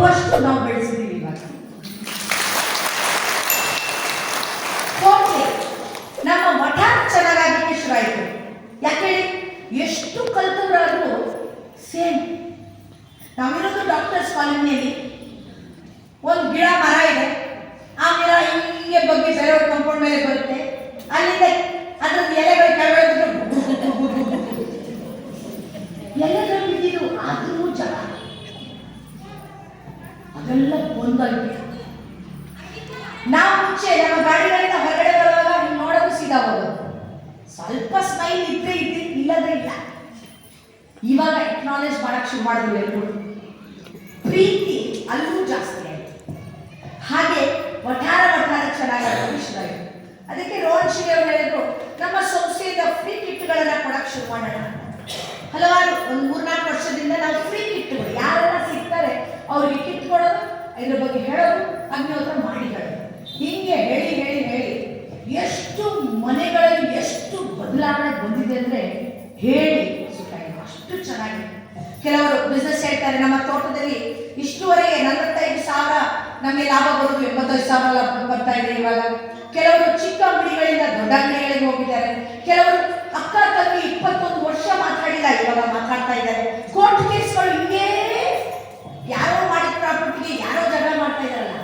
ಬರುವಷ್ಟು ನಾವು ಬೆಳೆಸಿದ್ದೀವಿ ಇವಾಗ. ಹೋಗಿ ನಮ್ಮ ಮಠ ಚೆನ್ನಾಗಾಗಲಿಕ್ಕೆ ಶುರು ಆಯಿತು. ಯಾಕೆ ಹೇಳಿ, ಎಷ್ಟು ಕಲ್ತವರಾದರೂ ಸೇಮ್. ನಾವಿರೋದು ಡಾಕ್ಟರ್ಸ್ ಕಾಲೋನಿಯಲ್ಲಿ. ಒಂದು ಗಿಡ ಮರ ಇದೆ, ಆ ಗಿಡ ಹಿಂಗೆ ಬಗ್ಗೆ ಬೇರೆ ಕಂಪೌಂಡ್ ಮೇಲೆ ಬರುತ್ತೆ. ಅಲ್ಲಿಂದ ಅದ್ರದ್ದು ಎಲೆಗಳು ಕೆಳಗಡೆ ಎಲೆಗಳು ಬಿದ್ದಿದ್ದು ಆದ್ರೂ ಜನ ಅದೆಲ್ಲ ಒಂದಾಗಿದೆ. ನಾವು ಮುಂಚೆ ನಮ್ಮ ಗಾಡಿಗಳಿಂದ ಹೊರಗಡೆ ಬರುವಾಗ ನೀವು ನೋಡೋದು ಸೀದಾ ಹೋಗೋದು. ಸ್ವಲ್ಪ ಸ್ಮೈಲ್ ಇದ್ರೆ ಇದ್ರೆ ಇಲ್ಲದ್ರೆ ಇಲ್ಲ. ಇವಾಗ ಎಕ್ನಾಲೇಜ್ ಮಾಡಕ್ ಶುರು ಮಾಡಿದ್ರು ಎಲ್ಲರೂ. ಪ್ರೀತಿ ಅಲ್ಲೂ ಜಾಸ್ತಿ ಆಯಿತು. ಹಾಗೆ ವಠಾರ ಚೆನ್ನಾಗಿ ಶುರು ಆಯಿತು. ಅದಕ್ಕೆ ರೋಹನ್ ಶ್ರೀ ಅವರು ಹೇಳಿದ್ರು, ನಮ್ಮ ಸಂಸ್ಥೆಯಿಂದ ಫ್ರೀ ಕಿಟ್ಗಳನ್ನು ಕೊಡಕ್ಕೆ ಶುರು ಮಾಡೋಣ. ಹಲವಾರು ಒಂದು 3-4 ವರ್ಷದಿಂದ ನಾವು ಫ್ರೀ ಕಿಟ್ಗಳು ಯಾರೆಲ್ಲ ಸಿಗ್ತಾರೆ ಅವ್ರಿಗೆ ಕಿಟ್ ಕೊಡೋದು, ಇದ್ರ ಬಗ್ಗೆ ಹೇಳೋದು, ಅಗ್ನಿಹೋತ್ರ ಮಾಡಿ ಹೇಳೋದು. ಹೀಗೆ ಹೇಳಿ ಹೇಳಿ ಹೇಳಿ ಎಷ್ಟು ಮನೆಗಳಲ್ಲಿ ಎಷ್ಟು ಬದಲಾವಣೆ ಬಂದಿದೆ ಅಂದರೆ ಹೇಳಿ ಸುತ್ತಾಗಿದೆ. ಅಷ್ಟು ಚೆನ್ನಾಗಿದೆ. ಕೆಲವರು ಬಿಸ್ನೆಸ್ ಹೇಳ್ತಾರೆ, ನಮ್ಮ ತೋಟದಲ್ಲಿ ಇಷ್ಟುವರೆಗೆ 45,000 ನಮಗೆ ಲಾಭ ಬರೋದು, 85,000 ಲಾಭ ಬರ್ತಾ ಇದೆ ಇವಾಗ. ಕೆಲವರು ಚಿಕ್ಕ ಅಂಗಡಿಗಳಿಂದ ದೊಡ್ಡ ಅಂಗಡಿಗಳಿಗೆ ಹೋಗಿದ್ದಾರೆ. ಕೆಲವರು ಅಕ್ಕ ತಂಗಿ 21 ವರ್ಷ ಮಾತಾಡಿಲ್ಲ, ಇವಾಗ ಮಾತಾಡ್ತಾ ಇದ್ದಾರೆ. ಕೋರ್ಟ್ ಕೇಸ್ಗಳು ಹಿಂಗೇ ಯಾರೋ ಮಾಡಿದ ಪ್ರಾಪರ್ಟಿಗೆ ಯಾರೋ ಜಗಳ ಮಾಡ್ತಾ ಇದ್ದಾರಲ್ಲ,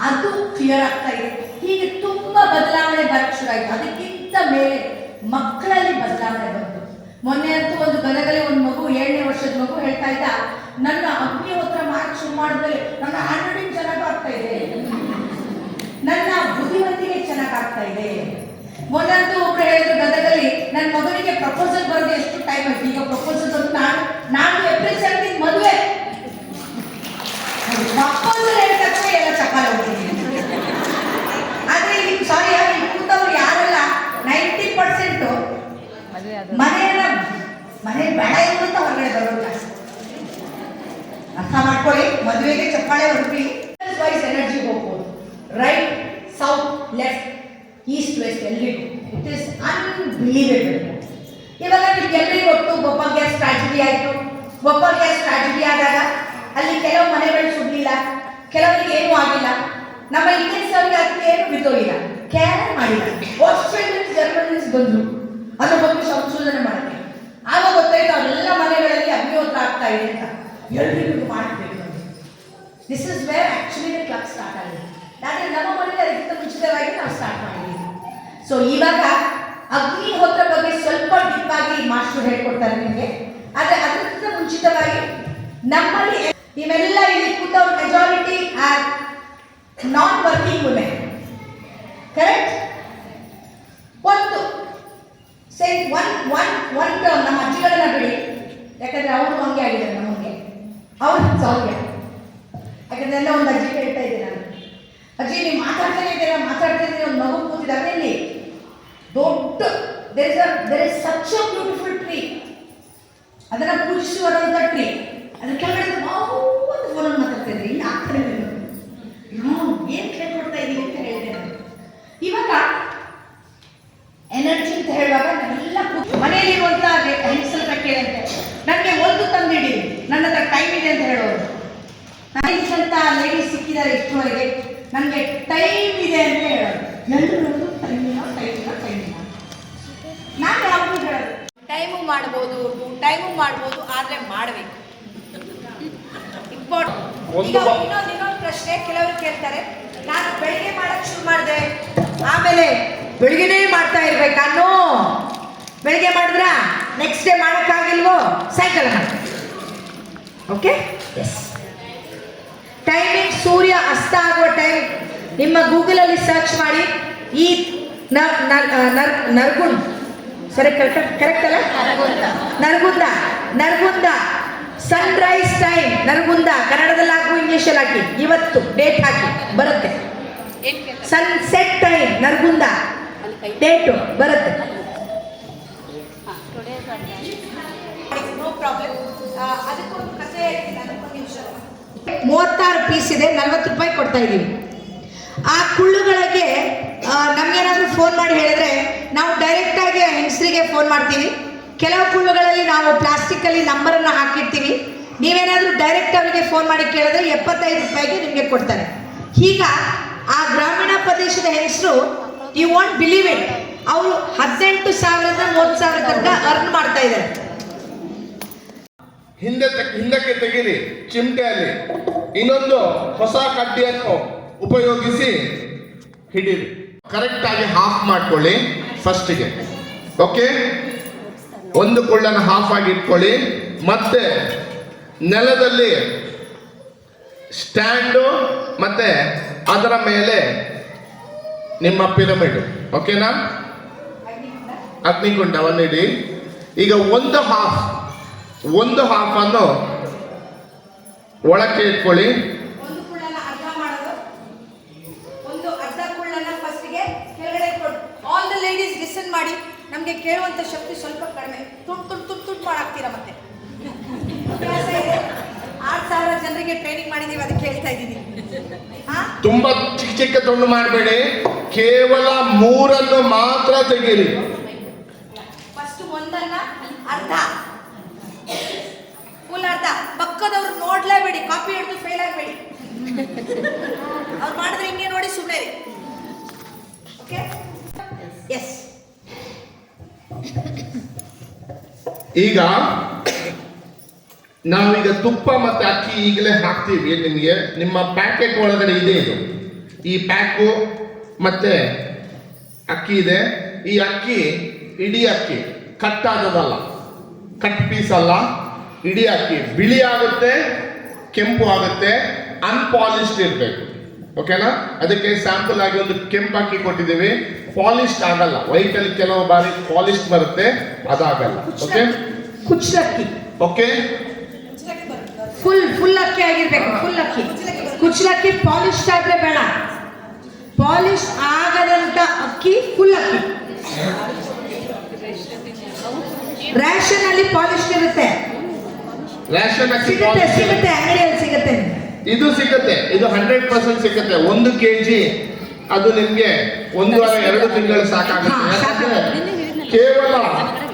ಅದು ಕ್ಲಿಯರ್ ಆಗ್ತಾ ಇದೆ. ಹೀಗೆ ತುಂಬಾ ಬದಲಾವಣೆ ಬರಕ್ಕೆ ಶುರು ಆಯಿತು. ಅದಕ್ಕಿಂತ ಮೇಲೆ ಮಕ್ಕಳಲ್ಲಿ ಬದಲಾವಣೆ ಬಂತು. ಮೊನ್ನೆ ಅಂತೂ ಒಂದು ಗದಗಲ್ಲಿ ಒಂದು ಮಗು 7ನೇ ವರ್ಷದ ಮಗು ಹೇಳ್ತಾ ಇದ್ದ, ನನ್ನ ಅಗ್ನಿಹೋತ್ರ ಮಾಡಕ್ಕೆ ಶುರು ಮಾಡಿದ್ಮೇಲೆ ನನ್ನ ಹ್ಯಾಂಡ್ ರೈಟಿಂಗ್ ಚೆನ್ನಾಗಿ ಆಗ್ತಾ ಇದೆ, ನನ್ನ ಬುದ್ಧಿವಂತಿಕೆ ಚೆನ್ನಾಗಿ ಆಗ್ತಾ ಇದೆ. ಮೊನ್ನಂತೂ ಒಬ್ರು ಹೇಳಿದ್ರು ಗದಗಲ್ಲಿ, ನನ್ನ ಮಗನಿಗೆ ಪ್ರಪೋಸಲ್ ಬರೋದು ಎಷ್ಟು ಟೈಮ್ ಆಯ್ತು, ಈಗ ಪ್ರಪೋಸಲ್ ಬಂದು ನಾನು ಏಪ್ರಿಲ್ 17 ಮದುವೆ. ಪ್ರಪೋಸಲ್ ಹೇಳಿದ ತಕ್ಷಣ ಎಲ್ಲ ಚಪ್ಪಾಳೆ ಹೋಗ್ತೀನಿ. ಆದ್ರೆ ಈಗ ಸಾರಿ, ಇಲ್ಲಿ ಕೂತವ್ರು ಯಾರೆಲ್ಲ 90% ಮನೆ ಬೇಡ ಇರುವಂತ ಹೊರಗಡೆ ಬರೋದು ಜಾಸ್ತಿ. ಅರ್ಥ ಮಾಡ್ಕೊಳ್ಳಿ, ಮದುವೆಗೆ ಚಪ್ಪಾಳೆ ಹೊರಟಿ ವೈಸ್ ಎನರ್ಜಿ ಹೋಗ್ಬೋದು. Right, south, left, east, west ಎಲ್ಲಿಗೂ ಇಟ್ ಈಸ್ ಅನ್ಬಿಲೀವೇಬಲ್. ಇವಾಗ ನಿಮ್ಗೆಲ್ಲರಿಗೂ ಗೊತ್ತು, ಭೋಪಾಲ್ ಗ್ಯಾಸ್ ಟ್ರಾಜಿಡಿ ಆಯಿತು. ಭೋಪಾಲ್ ಗ್ಯಾಸ್ ಟ್ರಾಜಿಡಿ ಆದಾಗ ಅಲ್ಲಿ ಕೆಲವು ಮನೆಗಳು ಸುಡಲಿಲ್ಲ, ಕೆಲವರಿಗೆ ಏನೂ ಆಗಿಲ್ಲ. ನಮ್ಮ ಇಂಡಿಯನ್ಸ್ ಅವರಿಗೆ ಅದಕ್ಕೆ ಏನು ಬಿದ್ದೋಗಿಲ್ಲ, ಕೇರ್ ಮಾಡಿಲ್ಲ. ಆಸ್ಟ್ರೇಲಿಯನ್ಸ್, ಜರ್ಮನೀಸ್ ಬಂದರು ಅದ್ರ ಬಗ್ಗೆ ಸಂಶೋಧನೆ ಮಾಡೋಕ್ಕೆ. ಆಗ ಗೊತ್ತಾಯ್ತು ಅವರೆಲ್ಲ ಮನೆಗಳಲ್ಲಿ ಅಗ್ನಿಹೋತ್ರ ಆಗ್ತಾ ಇದೆ ಅಂತ. ಎಲ್ರಿಗೂ ಮಾಡಬೇಕು. This is where actually the class start ಆಗಿದೆ. ಆದರೆ ನಮ್ಮ ಮನೆಯಲ್ಲಿ ಅದಕ್ಕಿಂತ ಮುಂಚಿತವಾಗಿ ನಾವು ಸ್ಟಾರ್ಟ್ ಮಾಡಿದ್ದೀವಿ. ಸೊ ಇವಾಗ ಅಗ್ನಿಹೋತ್ರ ಬಗ್ಗೆ ಸ್ವಲ್ಪ ಡೀಪ್ ಆಗಿ ಮಾಸ್ಟರ್ ಹೇಳ್ಕೊಡ್ತಾರೆ ನಿಮಗೆ. ಆದರೆ ಅದಕ್ಕಿಂತ ಮುಂಚಿತವಾಗಿ ನಮ್ಮಲ್ಲಿ ಇವೆಲ್ಲ ಇಲ್ಲಿ ಕೂತ ಮೆಜಾರಿಟಿ ಆರ್ ನಾನ್ ವರ್ಕಿಂಗ್ ವುಮೆನ್, ಕರೆಕ್ಟ್? ಒಂದು ಒನ್ ಟರ್ಮ್ ನಮ್ಮ ಅಜ್ಜಿಗಳನ್ನ ಬಿಡಿ, ಯಾಕಂದ್ರೆ ಅವರು ಹಂಗೆ ಆಗಿದ್ದಾರೆ ನಮಗೆ, ಅವ್ರ ಸೌಖ್ಯ. ಯಾಕಂದ್ರೆ ಎಲ್ಲ ಒಂದು ಅಜ್ಜಿ ಹೇಳ್ತಾ ಇದ್ದೆ ನಾನು, ಅಜ್ಜಿ ನೀವು ಮಾತಾಡ್ತಾನೆ ಇದ್ದೀರಾ ಒಂದು ಮಗು ಕೂತಿದ್ದಾರೆ ಇಲ್ಲಿ ದೊಡ್ಡ there is such a beautiful tree, ಅದನ್ನ ಪೂಜಿಸುವಂತ ಟ್ರೀ, ಅದ್ರ ಕೆಳಗಡೆ ಒಂದು ಫೋನ್ ಮಾತಾಡ್ತಾ ಇದ್ರಿ, ಇನ್ನು ಆಗ್ತಾನೆ ಏನು ಕೇಳ್ಕೊಡ್ತಾ ಇದ್ದೀವಿ ಅಂತ ಹೇಳಿದೆ ನಾನು. ಇವಾಗ ಎನರ್ಜಿ ಅಂತ ಹೇಳುವಾಗ ನಾವೆಲ್ಲ ಮನೆಯಲ್ಲಿರುವಂಥ ಹೆಂಗಸರ ಕೇಳಂತೆ, ನನಗೆ ಒಂದು ತಂದಿಡಿ, ನನ್ನ ಹತ್ರ ಟೈಮ್ ಇದೆ ಅಂತ ಹೇಳೋರು. ನನಗಂತ ಲೇಡೀಸ್ ಸಿಕ್ಕಿದ್ದಾರೆ ಇಷ್ಟುವರೆಗೆ, ನನಗೆ ಟೈಮ್ ಇದೆ ಅಂತ ಹೇಳೋದು. ಎಲ್ಲರೂ ಟೈಮ್ ಇಲ್ಲ. ನಾನು ಯಾವಾಗಲೂ ಹೇಳೋದು ಟೈಮು ಮಾಡ್ಬೋದು ಆದರೆ ಮಾಡಬೇಕು. ಇಂಪಾರ್ಟೆಂಟ್. ಇನ್ನೊಂದು ಪ್ರಶ್ನೆ ಕೆಲವರು ಕೇಳ್ತಾರೆ, ನಾನು ಬೆಳಿಗ್ಗೆ ಮಾಡಕ್ಕೆ ಶುರು ಮಾಡಿದೆ, ಆಮೇಲೆ ಬೆಳಿಗ್ಗೆನೇ ಮಾಡ್ತಾ ಇರ್ಬೇಕಾನೋ, ಬೆಳಿಗ್ಗೆ ಮಾಡಿದ್ರ ನೆಕ್ಸ್ಟ್ ಡೇ ಮಾಡೋಕ್ಕಾಗಿಲ್ವೋ, ಸಾಯಂಕಾಲ ಮಾಡಿ. Okay, yes. ಟೈಮಿಂಗ್ ಸೂರ್ಯ ಅಸ್ತ ಆಗುವ ಟೈಮ್ ನಿಮ್ಮ ಗೂಗಲಲ್ಲಿ ಸರ್ಚ್ ಮಾಡಿ. ಈ ನರಗುಂದ, ಸರಿ ಕರೆಕ್ಟ್ ಅಲ್ಲ? ನರಗುಂದ ಸನ್ರೈಸ್ ಟೈಮ್, ನರಗುಂದ ಕನ್ನಡದಲ್ಲಿ ಹಾಕು, ಇಂಗ್ಲೀಷಲ್ಲಿ ಹಾಕಿ, ಇವತ್ತು ಡೇಟ್ ಹಾಕಿ ಬರುತ್ತೆ. ಸನ್ಸೆಟ್ ಟೈಮ್ ನರಗುಂದ ಡೇಟು ಬರುತ್ತೆ. No problem. ಅದಕ್ಕೊಂದು ಕಥೆ ಹೇಳ್ತೀನಿ, ಅದಕ್ಕೊಂದು ನಿಮಿಷ. 36 ಪೀಸ್ ಇದೆ, 40 ರೂಪಾಯಿ ಕೊಡ್ತಾ ಇದ್ದೀವಿ. ಆ ಕುಳ್ಳುಗಳಿಗೆ ನಮಗೇನಾದರೂ ಫೋನ್ ಮಾಡಿ ಹೇಳಿದ್ರೆ ನಾವು ಡೈರೆಕ್ಟಾಗಿ ಹೆಂಗಸರಿಗೆ ಫೋನ್ ಮಾಡ್ತೀವಿ. ಕೆಲವು ಕುಳ್ಳುಗಳಲ್ಲಿ ನಾವು ಪ್ಲಾಸ್ಟಿಕ್ಕಲ್ಲಿ ನಂಬರನ್ನು ಹಾಕಿರ್ತೀವಿ, ನೀವೇನಾದರೂ ಡೈರೆಕ್ಟ್ ಅವರಿಗೆ ಫೋನ್ ಮಾಡಿ ಕೇಳಿದ್ರೆ 75 ರೂಪಾಯಿಗೆ ನಿಮಗೆ ಕೊಡ್ತಾರೆ. ಈಗ ಆ ಗ್ರಾಮೀಣ ಪ್ರದೇಶದ ಹೆಂಗಸರು, ಯು ವಾಂಟ್ ಬಿಲೀವ್ ಇಟ್, ಅವರು 18,000 30,000 ತನಕ ಅರ್ನ್ ಮಾಡ್ತಾ ಇದ್ದಾರೆ. ಹಿಂದಕ್ಕೆ ತೆಗೀರಿ ಚಿಮಟೆಯಲ್ಲಿ, ಇನ್ನೊಂದು ಹೊಸ ಕಡ್ಡಿಯನ್ನು ಉಪಯೋಗಿಸಿ ಹಿಡೀರಿ. ಕರೆಕ್ಟ್ ಆಗಿ ಹಾಫ್ ಮಾಡ್ಕೊಳ್ಳಿ ಫಸ್ಟಿಗೆ. ಓಕೆ, ಒಂದು ಕೊಳ್ಳನ್ನು ಹಾಫ್ ಆಗಿ ಇಟ್ಕೊಳ್ಳಿ. ಮತ್ತೆ ನೆಲದಲ್ಲಿ ಸ್ಟ್ಯಾಂಡು ಮತ್ತೆ ಅದರ ಮೇಲೆ ನಿಮ್ಮ ಪಿರಮಿಡ್. ಓಕೆನಾ? ಅಗ್ನಿಕುಂಡವನ್ನು ಇಡಿ. ಈಗ ಒಂದು ಹಾಫ್ ಅನ್ನು ಒಳಕ್ಕೆ ಇಟ್ಕೊಳ್ಳಿ. ಒಂದು ಕುಳ್ಳನ್ನ ಅರ್ಧ ಮಾಡೋದು, ಒಂದು ಅರ್ಧ ಕುಳ್ಳನ್ನ ಫಸ್ಟ್ಗೆ ಕೆಳಗಡೆ ಕೊಡು. ಆಲ್ ದ ಲೇಡೀಸ್ ಲಿಸನ್ ಮಾಡಿ, ನಮಗೆ ಕೇಳುವಂತ ಶಕ್ತಿ ಸ್ವಲ್ಪ ಕಡಿಮೆ. ತುಂಡು ಮಾಡಾಕ್ತೀರಾ ಮತ್ತೆ. 6,000 ಜನರಿಗೆ ಟ್ರೈನಿಂಗ್ ಮಾಡಿದೀವಿ, ಅದಕ್ಕೆ ಹೇಳ್ತಾ ಇದ್ದೀನಿ. ತುಂಬಾ ಚಿಕ್ಕ ತುಂಡು ಮಾಡಬೇಡಿ, ಕೇವಲ 3 ಮಾತ್ರ ತೆಗೀರಿ. ಫಸ್ಟ್ ಒಂದನ್ನ ಅರ್ಧ, ಫುಲ್ ಅರ್ಧ. ಪಕ್ಕದವ್ರು ನೋಡ್ಲೇಬೇಡಿ, ಕಾಪಿ ಹಿಡಿದು ಫೇಲ್ ಆಗಬೇಡಿ. ಅವ್ರು ಮಾಡಿದ್ರೆ ಹಿಂಗೆ ನೋಡಿ ಸುಮ್ಮನೆ ರೀ. Okay, yes. ಈಗ ನಾವೀಗ ತುಪ್ಪ ಮತ್ತೆ ಅಕ್ಕಿ ಈಗಲೇ ಹಾಕ್ತೀವಿ. ನಿಮಗೆ ನಿಮ್ಮ ಪ್ಯಾಕೆಟ್ ಒಳಗಡೆ ಇದೆ ಇದು. ಈ ಪ್ಯಾಕು ಮತ್ತೆ ಅಕ್ಕಿ ಇದೆ. ಈ ಅಕ್ಕಿ ಇಡೀ ಅಕ್ಕಿ, ಕಟ್ ಆಗೋದಲ್ಲ, ಕಟ್ ಪೀಸ್ ಅಲ್ಲ, ಇಡೀ ಅಕ್ಕಿ. ಬಿಳಿ ಆಗುತ್ತೆ, ಕೆಂಪು ಆಗುತ್ತೆ, ಅನ್ಪಾಲಿಶ್ಡ್ ಇರಬೇಕು. ಓಕೆನಾ? ಅದಕ್ಕೆ ಸ್ಯಾಂಪಲ್ ಆಗಿ ಒಂದು ಕೆಂಪು ಅಕ್ಕಿ ಕೊಟ್ಟಿದ್ದೀವಿ. ಪಾಲಿಶ್ಡ್ ಆಗಲ್ಲ, ವೈಟ್ ಅಲ್ಲಿ ಕೆಲವು ಬಾರಿ ಪಾಲಿಶ್ಡ್ ಬರುತ್ತೆ, ಅದಾಗಲ್ಲ. ಓಕೆ, ಕುಚ್ಚಲಕ್ಕಿ. ಓಕೆ, ಫುಲ್ ಅಕ್ಕಿ ಆಗಿರ್ಬೇಕು. ಫುಲ್ ಅಕ್ಕಿ, ಕುಚ್ಚಲಕ್ಕಿ ಪಾಲಿಶ್ಡ್ ಆದ್ರೆ ಬೇಡ. ಪಾಲಿಶ್ ಆಗದಂತ ಅಕ್ಕಿ ಫುಲ್ ಅಕ್ಕಿ. ರೇಷನ್ ಅಲ್ಲಿ ಪಾಲಿಶ್ ಇರುತ್ತೆ, ರೇಷನ್ ಅಕ್ಕಿ ಸಿಗುತ್ತೆ, ಅಂಗಡಿಯಲ್ಲಿ ಸಿಗುತ್ತೆ. ಇದು ಸಿಗುತ್ತೆ, ಇದು 100% ಸಿಗುತ್ತೆ. 1 kg ಅದು ನಿಮ್ಗೆ 1 ವಾರ 2 ತಿಂಗಳು ಸಾಕಾಗುತ್ತೆ. ಕೇವಲ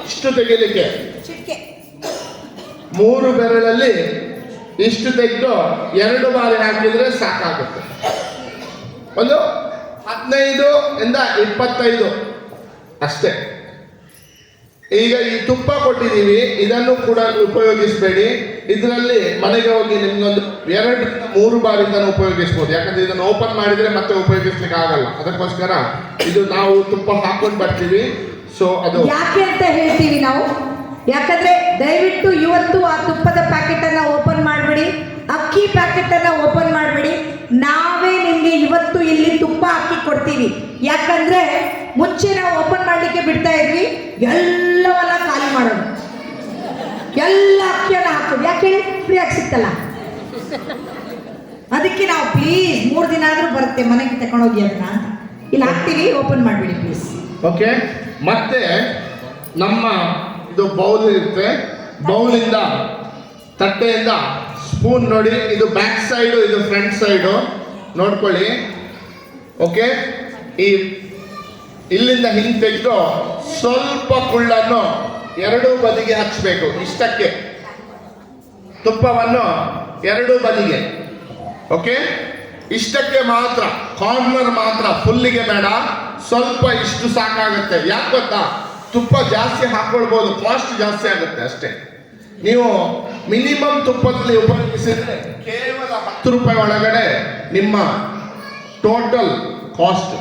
ಇಷ್ಟು ತೆಗಿಲಿಕ್ಕೆ 3 ಬೆರಳಲ್ಲಿ ಇಷ್ಟು ತೆಗೆದು 2 ಬಾರಿ ಹಾಕಿದ್ರೆ ಸಾಕಾಗುತ್ತೆ. ಒಂದು 15 ಇಂದ 25 ಅಷ್ಟೇ. ಈಗ ಈ ತುಪ್ಪ ಕೊಟ್ಟಿದ್ದೀವಿ, ಇದನ್ನು ಕೂಡ ಉಪಯೋಗಿಸಬೇಡಿ. ಇದರಲ್ಲಿ ಮನೆಗೆ ಹೋಗಿ ನಿಮ್ಗೊಂದು 2-3 ಬಾರಿ ಇದನ್ನು ಉಪಯೋಗಿಸ್ಬೋದು. ಯಾಕಂದ್ರೆ ಇದನ್ನು ಓಪನ್ ಮಾಡಿದ್ರೆ ಮತ್ತೆ ಉಪಯೋಗಿಸ್ಲಿಕ್ಕೆ ಆಗಲ್ಲ. ಅದಕ್ಕೋಸ್ಕರ ಇದು ನಾವು ತುಪ್ಪ ಹಾಕೊಂಡು ಬರ್ತೀವಿ. ಸೊ ಅದು ಯಾಕೆ ಅಂತ ಹೇಳ್ತೀವಿ ನಾವು, ಯಾಕಂದ್ರೆ ದಯವಿಟ್ಟು ಇವತ್ತು ಆ ತುಪ್ಪದ ಪ್ಯಾಕೆಟ್ ಅನ್ನ ಓಪನ್ ಮಾಡಬೇಡಿ, ಅಕ್ಕಿ ಪ್ಯಾಕೆಟ್ ಅನ್ನ ಓಪನ್ ಮಾಡಬೇಡಿ. ನಾವೇ ನಿಮ್ಗೆ ಇವತ್ತು ಇಲ್ಲಿ ತುಪ್ಪ ಅಕ್ಕಿ ಕೊಡ್ತೀವಿ. ಯಾಕಂದ್ರೆ ಮುಂಚೆ ನಾವು ಓಪನ್ ಮಾಡ್ಲಿಕ್ಕೆ ಬಿಡ್ತಾ ಇದ್ವಿ, ಎಲ್ಲವನ್ನ ಖಾಲಿ ಮಾಡೋದು, ಎಲ್ಲ ಅಕ್ಕಿಯನ್ನ ಹಾಕೋದು. ಯಾಕೆ ಹೇಳಿ? ಫ್ರೀ ಆಗಿ ಸಿಕ್ತಲ್ಲ. ಅದಕ್ಕೆ ನಾವು ಪ್ಲೀಸ್ 3 ದಿನ ಆದ್ರೂ ಬರುತ್ತೆ ಮನೆಗೆ ತಗೊಂಡೋಗಿ ಅದನ್ನ ಅಂತ ಇಲ್ಲಿ ಹಾಕ್ತೀವಿ. ಓಪನ್ ಮಾಡಬೇಡಿ ಪ್ಲೀಸ್. ಓಕೆ, ಮತ್ತೆ ನಮ್ಮ ಇದು ಬೌಲ್ ಇರುತ್ತೆ. ಬೌಲಿಂದ, ತಟ್ಟೆಯಿಂದ ಸ್ಪೂನ್ ನೋಡಿ, ಇದು ಬ್ಯಾಕ್ ಸೈಡು, ಇದು ಫ್ರಂಟ್ ಸೈಡು ನೋಡ್ಕೊಳ್ಳಿ. ಓಕೆ, ಈ ಇಲ್ಲಿಂದ ಹಿಂಗೆ ತೆಗೆದು ಸ್ವಲ್ಪ ಕುಳ್ಳನ್ನು 2 ಬದಿಗೆ ಹಚ್ಚಬೇಕು. ಇಷ್ಟಕ್ಕೆ ತುಪ್ಪವನ್ನು 2 ಬದಿಗೆ. ಓಕೆ, ಇಷ್ಟಕ್ಕೆ ಮಾತ್ರ, ಕಾರ್ನರ್ ಮಾತ್ರ, ಫುಲ್ಲಿಗೆ ಬೇಡ. ಸ್ವಲ್ಪ ಇಷ್ಟು ಸಾಕಾಗುತ್ತೆ. ಯಾಕೆ ಗೊತ್ತಾ? ತುಪ್ಪ ಜಾಸ್ತಿ ಹಾಕೊಳ್ಬೋದು, ಕಾಸ್ಟ್ ಜಾಸ್ತಿ ಆಗುತ್ತೆ ಅಷ್ಟೇ. ನೀವು ಮಿನಿಮಮ್ ತುಪ್ಪದಲ್ಲಿ ಉಪಯೋಗಿಸಿದ್ರೆ ಕೇವಲ 10 ರೂಪಾಯಿ ಒಳಗಡೆ ನಿಮ್ಮ ಟೋಟಲ್ ಕಾಸ್ಟ್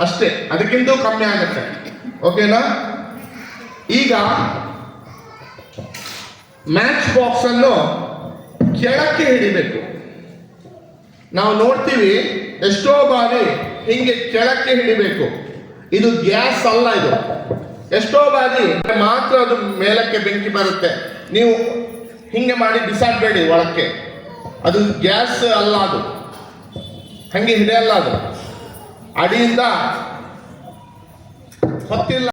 ಅಷ್ಟೇ, ಅದಕ್ಕಿಂತ ಕಮ್ಮಿ ಆಗುತ್ತೆ. ಓಕೆನಾ? ಈಗ ಮ್ಯಾಚ್ ಬಾಕ್ಸ್ ಅನ್ನು ಕೆಳಕ್ಕೆ ಹಿಡಿಬೇಕು. ನಾವು ನೋಡ್ತೀವಿ ಎಷ್ಟೋ ಬಾರಿ ಹಿಂಗೆ ಕೆಳಕ್ಕೆ ಹಿಡಿಬೇಕು. ಇದು ಗ್ಯಾಸ್ ಅಲ್ಲ, ಇದು ಎಷ್ಟೋ ಬಾರಿ ಮಾತ್ರ ಅದು ಮೇಲಕ್ಕೆ ಬೆಂಕಿ ಬರುತ್ತೆ. ನೀವು ಹಿಂಗೆ ಮಾಡಿ ಬಿಸಾಡಬೇಡಿ ಒಳಕ್ಕೆ, ಅದು ಗ್ಯಾಸ್ ಅಲ್ಲ, ಅದು ಹಂಗೆ ಹಿಡಿಯಲ್ಲ. ಅದು ಅಡಿಯಿಂದ ಹೊತ್ತಿಲ್ಲ.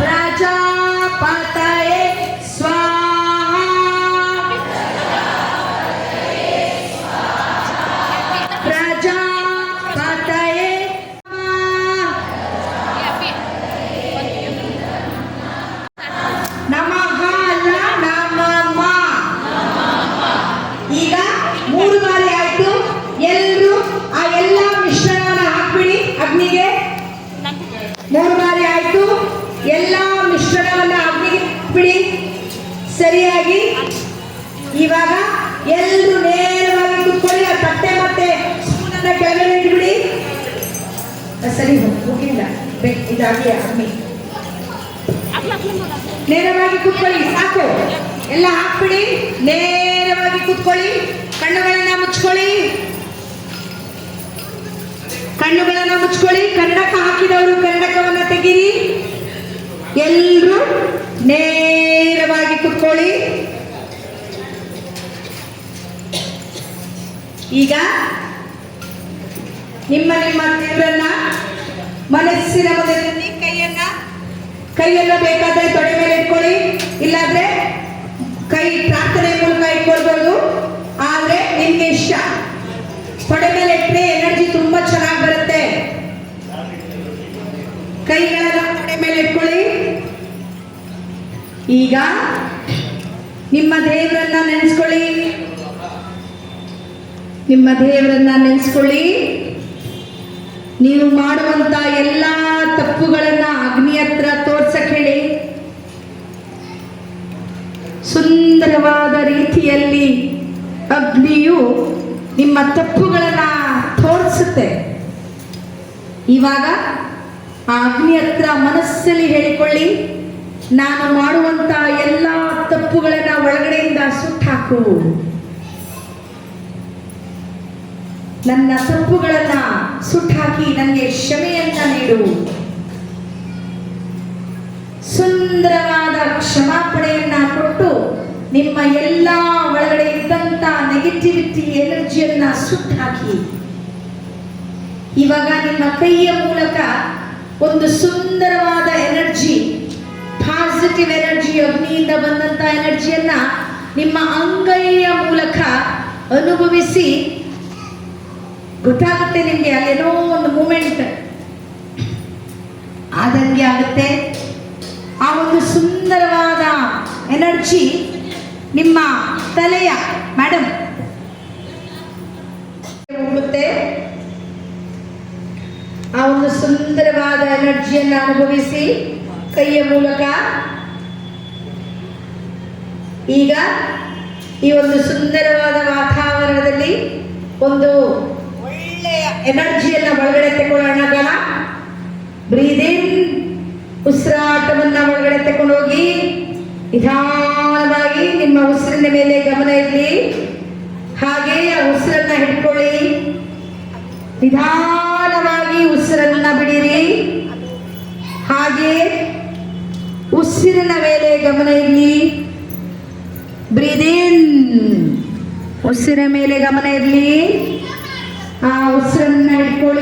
ಪ್ರಜಾಪತಯೇ ಸ್ವಾಹಾ, ಪ್ರಜಾಪತಯೇ ಇವಾಗ ಎಲ್ಲರೂ ನೇರವಾಗಿ ಕುತ್ಕೊಳ್ಳಿ. ಆ ತಟ್ಟೆ ಮತ್ತೆ ಸ್ಪೂನನ್ನ ಕೆಳಗಡೆ ಇಟ್ಬಿಡಿ. ಸರಿ ಹೋಗಿಲ್ಲ ಇದಾಗಿ ಅಮ್ಮಿ ನೇರವಾಗಿ ಕುತ್ಕೊಳ್ಳಿ. ಸಾಕು, ಎಲ್ಲ ಹಾಕ್ಬಿಡಿ. ನೇರವಾಗಿ ಕುತ್ಕೊಳ್ಳಿ. ಕಣ್ಣುಗಳನ್ನ ಮುಚ್ಕೊಳ್ಳಿ. ಕಣ್ಣುಗಳನ್ನ ಮುಚ್ಕೊಳ್ಳಿ. ಕನ್ನಡಕ ಹಾಕಿದವರು ಕನ್ನಡಕವನ್ನ ತೆಗೀರಿ. ಎಲ್ಲರೂ ನೇರವಾಗಿ ಕುತ್ಕೊಳ್ಳಿ. ಈಗ ನಿಮ್ಮ ನಿಮ್ಮ ದೇವರನ್ನ ಮನಸ್ಸಿನ ಮೊದಲಲ್ಲಿ ಕೈಯನ್ನ ಬೇಕಾದ್ರೆ ತೊಡೆ ಮೇಲೆ ಇಟ್ಕೊಳ್ಳಿ, ಇಲ್ಲಾದ್ರೆ ಕೈ ಪ್ರಾರ್ಥನೆ ಮೂಲಕ ಇಟ್ಕೊಳ್ಬಹುದು. ಆದ್ರೆ ನಿಮ್ಗೆ ಇಷ್ಟ. ತೊಡೆ ಮೇಲೆ ಇಟ್ಟರೆ ಎನರ್ಜಿ ತುಂಬಾ ಚೆನ್ನಾಗಿ ಬರುತ್ತೆ. ಕೈಗಳನ್ನ ತೊಡೆ ಮೇಲೆ ಇಟ್ಕೊಳ್ಳಿ. ಈಗ ನಿಮ್ಮ ದೇವರನ್ನ ನೆನೆಸ್ಕೊಳ್ಳಿ. ನಿಮ್ಮ ದೇವರನ್ನ ನೆನೆಸ್ಕೊಳ್ಳಿ. ನೀವು ಮಾಡುವಂತ ಎಲ್ಲ ತಪ್ಪುಗಳನ್ನ ಅಗ್ನಿ ಹತ್ರ ತೋರ್ಸಕ್ ಹೇಳಿ. ಸುಂದರವಾದ ರೀತಿಯಲ್ಲಿ ಅಗ್ನಿಯು ನಿಮ್ಮ ತಪ್ಪುಗಳನ್ನ ತೋರಿಸುತ್ತೆ. ಇವಾಗ ಆ ಅಗ್ನಿ ಹತ್ರ ಮನಸ್ಸಲ್ಲಿ ಹೇಳಿಕೊಳ್ಳಿ, ನಾನು ಮಾಡುವಂತ ಎಲ್ಲ ತಪ್ಪುಗಳನ್ನ ಒಳಗಡೆಯಿಂದ ಸುಟ್ಟಾಕು. ನನ್ನ ತಪ್ಪುಗಳನ್ನ ಸುಟ್ಟಾಕಿ ನನಗೆ ಕ್ಷಮೆಯನ್ನ ನೀಡು. ಸುಂದರವಾದ ಕ್ಷಮಾಪಣೆಯನ್ನ ಕೊಟ್ಟು ನಿಮ್ಮ ಎಲ್ಲ ಒಳಗಡೆ ಇದ್ದಂತ ನೆಗೆಟಿವಿಟಿ ಎನರ್ಜಿಯನ್ನ ಸುಟ್ಟಾಕಿ. ಇವಾಗ ನಿಮ್ಮ ಕೈಯ ಮೂಲಕ ಒಂದು ಸುಂದರವಾದ ಎನರ್ಜಿ, ಪಾಸಿಟಿವ್ ಎನರ್ಜಿ, ಅಗ್ನಿಯಿಂದ ಬಂದಂತ ಎನರ್ಜಿಯನ್ನ ನಿಮ್ಮ ಅಂಗೈಯ ಮೂಲಕ ಅನುಭವಿಸಿ. ಗೊತ್ತಾಗುತ್ತೆ ನಿಮಗೆ, ಅಲ್ಲೇನೋ ಒಂದು ಮೂಮೆಂಟ್ ಆದಂಗೆ ಆಗುತ್ತೆ. ಆ ಒಂದು ಸುಂದರವಾದ ಎನರ್ಜಿ ನಿಮ್ಮ ತಲೆಯ ಮೇಡಮ್ ಹೋಗುತ್ತೆ. ಆ ಒಂದು ಸುಂದರವಾದ ಎನರ್ಜಿಯನ್ನು ಅನುಭವಿಸಿ ಕೈಯ ಮೂಲಕ. ಈಗ ಈ ಒಂದು ಸುಂದರವಾದ ವಾತಾವರಣದಲ್ಲಿ ಒಂದು ಒಳ್ಳೆಯ ಎನರ್ಜಿಯನ್ನ ಒಳಗಡೆ ತಗೊಳ್ಳೋಣ. ಬ್ರೀದ್ ಇನ್, ಉಸಿರಾಟವನ್ನ ಒಳಗಡೆ ತಗೊಂಡು ಹೋಗಿ ನಿಧಾನವಾಗಿ ನಿಮ್ಮ ಉಸಿರಿನ ಮೇಲೆ ಗಮನ ಇರಲಿ. ಹಾಗೆ ಆ ಉಸಿರನ್ನ ಹಿಡ್ಕೊಳ್ಳಿ. ನಿಧಾನವಾಗಿ ಉಸಿರನ್ನ ಬಿಡಿರಿ. ಹಾಗೆ ಉಸಿರಿನ ಮೇಲೆ ಗಮನ ಇರಲಿ. ಬ್ರೀದ್ ಇನ್, ಉಸಿರ ಮೇಲೆ ಗಮನ ಇರಲಿ. ಆ ಉಸಿರನ್ನ ಹಿಡ್ಕೊಳ್ಳಿ.